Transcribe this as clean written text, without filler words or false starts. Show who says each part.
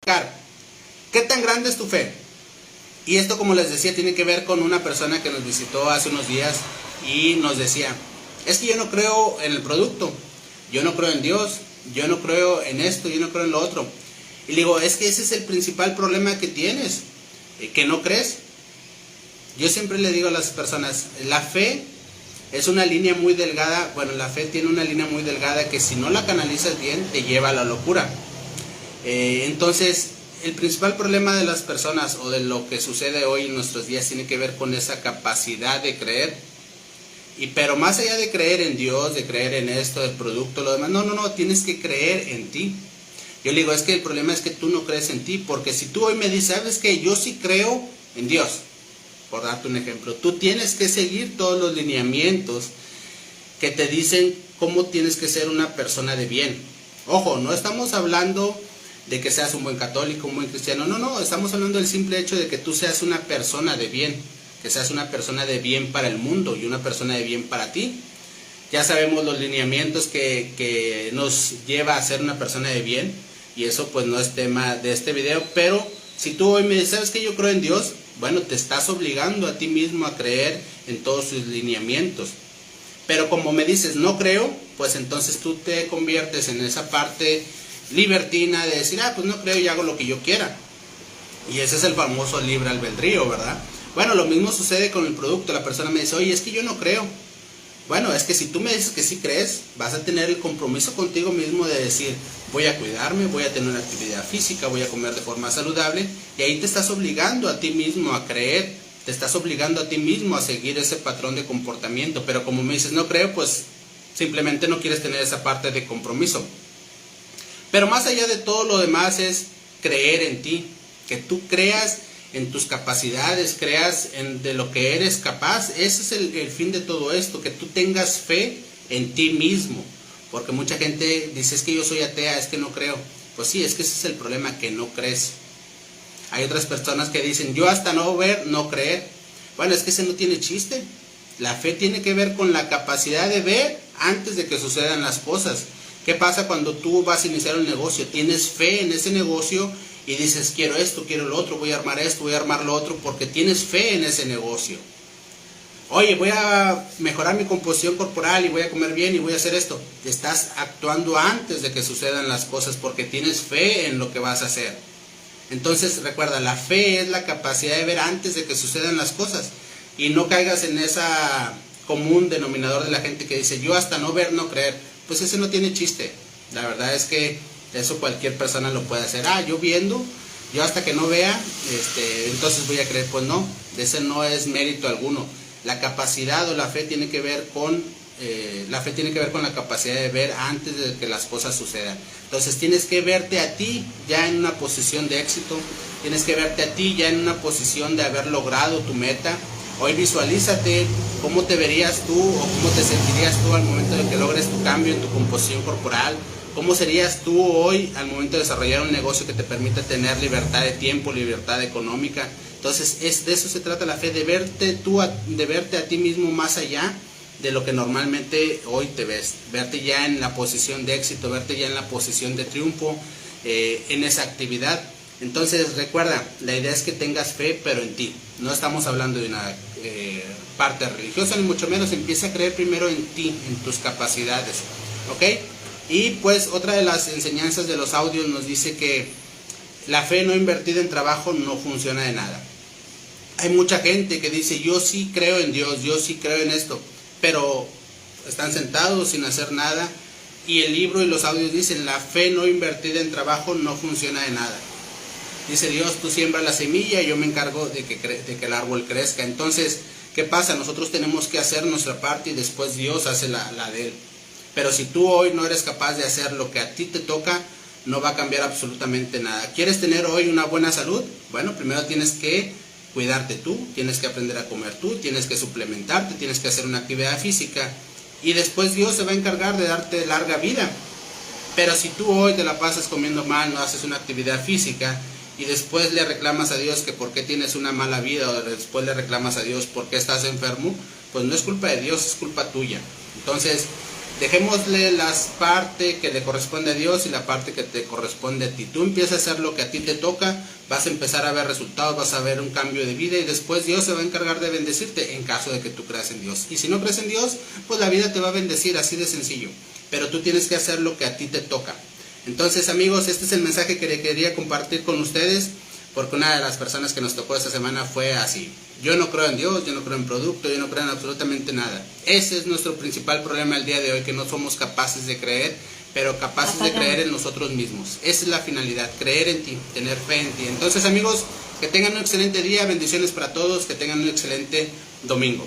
Speaker 1: Car, ¿qué tan grande es tu fe? Y esto, como les decía, tiene que ver con una persona que nos visitó hace unos días y nos decía, es que yo no creo en el producto, yo no creo en Dios, yo no creo en esto, yo no creo en lo otro. Y le digo, es que ese es el principal problema que tienes, que no crees. Yo siempre le digo a las personas, la fe es una línea muy delgada, bueno, la fe tiene una línea muy delgada que si no la canalizas bien, te lleva a la locura. Entonces, el principal problema de las personas o de lo que sucede hoy en nuestros días tiene que ver con esa capacidad de creer. Pero más allá de creer en Dios, de creer en esto, el producto, lo demás, no, tienes que creer en ti. Yo le digo, es que el problema es que tú no crees en ti, porque si tú hoy me dices, ¿sabes qué? Yo sí creo en Dios, por darte un ejemplo, tú tienes que seguir todos los lineamientos que te dicen cómo tienes que ser una persona de bien. Ojo, no estamos hablando de que seas un buen católico, un buen cristiano, no, estamos hablando del simple hecho de que tú seas una persona de bien, que seas una persona de bien para el mundo y una persona de bien para ti. Ya sabemos los lineamientos que nos lleva a ser una persona de bien, y eso pues no es tema de este video, pero si tú hoy me dices, ¿sabes que yo creo en Dios? Bueno, te estás obligando a ti mismo a creer en todos sus lineamientos. Pero como me dices, no creo, pues entonces tú te conviertes en esa parte libertina de decir, pues no creo y hago lo que yo quiera. Y ese es el famoso libre albedrío, ¿verdad? Bueno, lo mismo sucede con el producto. La persona me dice, oye, es que yo no creo. Bueno, es que si tú me dices que sí crees, vas a tener el compromiso contigo mismo de decir, voy a cuidarme, voy a tener una actividad física, voy a comer de forma saludable, y ahí te estás obligando a ti mismo a creer, te estás obligando a ti mismo a seguir ese patrón de comportamiento. Pero como me dices, no creo, pues simplemente no quieres tener esa parte de compromiso. Pero más allá de todo lo demás es creer en ti, que tú creas en tus capacidades, creas de lo que eres capaz. Ese es el fin de todo esto, que tú tengas fe en ti mismo. Porque mucha gente dice, es que yo soy atea, es que no creo. Pues sí, es que ese es el problema, que no crees. Hay otras personas que dicen, yo hasta no ver, no creer. Bueno, es que ese no tiene chiste. La fe tiene que ver con la capacidad de ver antes de que sucedan las cosas. ¿Qué pasa cuando tú vas a iniciar un negocio? Tienes fe en ese negocio y dices, quiero esto, quiero lo otro, voy a armar esto, voy a armar lo otro, porque tienes fe en ese negocio. Oye, voy a mejorar mi composición corporal y voy a comer bien y voy a hacer esto. Estás actuando antes de que sucedan las cosas porque tienes fe en lo que vas a hacer. Entonces, recuerda, la fe es la capacidad de ver antes de que sucedan las cosas. Y no caigas en esa común denominador de la gente que dice, yo hasta no ver, no creer. Pues ese no tiene chiste. La verdad es que eso cualquier persona lo puede hacer. Yo viendo, yo hasta que no vea, entonces voy a creer. Pues no, ese no es mérito alguno. La capacidad o la fe tiene que ver con la capacidad de ver antes de que las cosas sucedan. Entonces tienes que verte a ti ya en una posición de éxito, tienes que verte a ti ya en una posición de haber logrado tu meta. Hoy visualízate cómo te verías tú o cómo te sentirías tú al momento de que logres tu cambio en tu composición corporal. ¿Cómo serías tú hoy al momento de desarrollar un negocio que te permita tener libertad de tiempo, libertad económica? Entonces, de eso se trata la fe, de verte a ti mismo más allá de lo que normalmente hoy te ves. Verte ya en la posición de éxito, verte ya en la posición de triunfo en esa actividad. Entonces, recuerda, la idea es que tengas fe, pero en ti. No estamos hablando de una parte religiosa, ni mucho menos. Empieza a creer primero en ti, en tus capacidades. ¿Ok? Y pues otra de las enseñanzas de los audios nos dice que la fe no invertida en trabajo no funciona de nada. Hay mucha gente que dice, yo sí creo en Dios, yo sí creo en esto, pero están sentados sin hacer nada. Y el libro y los audios dicen, la fe no invertida en trabajo no funciona de nada. Dice Dios, tú siembras la semilla y yo me encargo de que el árbol crezca. Entonces, ¿qué pasa? Nosotros tenemos que hacer nuestra parte y después Dios hace la de él. Pero si tú hoy no eres capaz de hacer lo que a ti te toca, no va a cambiar absolutamente nada. ¿Quieres tener hoy una buena salud? Bueno, primero tienes que cuidarte tú, tienes que aprender a comer tú, tienes que suplementarte, tienes que hacer una actividad física y después Dios se va a encargar de darte larga vida. Pero si tú hoy te la pasas comiendo mal, no haces una actividad física y después le reclamas a Dios que por qué tienes una mala vida o después le reclamas a Dios por qué estás enfermo, pues no es culpa de Dios, es culpa tuya. Entonces, Dejémosle las partes que le corresponde a Dios y la parte que te corresponde a ti. Tú empiezas a hacer lo que a ti te toca, vas a empezar a ver resultados, vas a ver un cambio de vida y después Dios se va a encargar de bendecirte en caso de que tú creas en Dios. Y si no crees en Dios, pues la vida te va a bendecir, así de sencillo. Pero tú tienes que hacer lo que a ti te toca. Entonces, amigos, este es el mensaje que quería compartir con ustedes, porque una de las personas que nos tocó esta semana fue así. Yo no creo en Dios, yo no creo en producto, yo no creo en absolutamente nada. Ese es nuestro principal problema el día de hoy, que no somos capaces de creer, pero capaces de creer en nosotros mismos. Esa es la finalidad, creer en ti, tener fe en ti. Entonces, amigos, que tengan un excelente día, bendiciones para todos, que tengan un excelente domingo.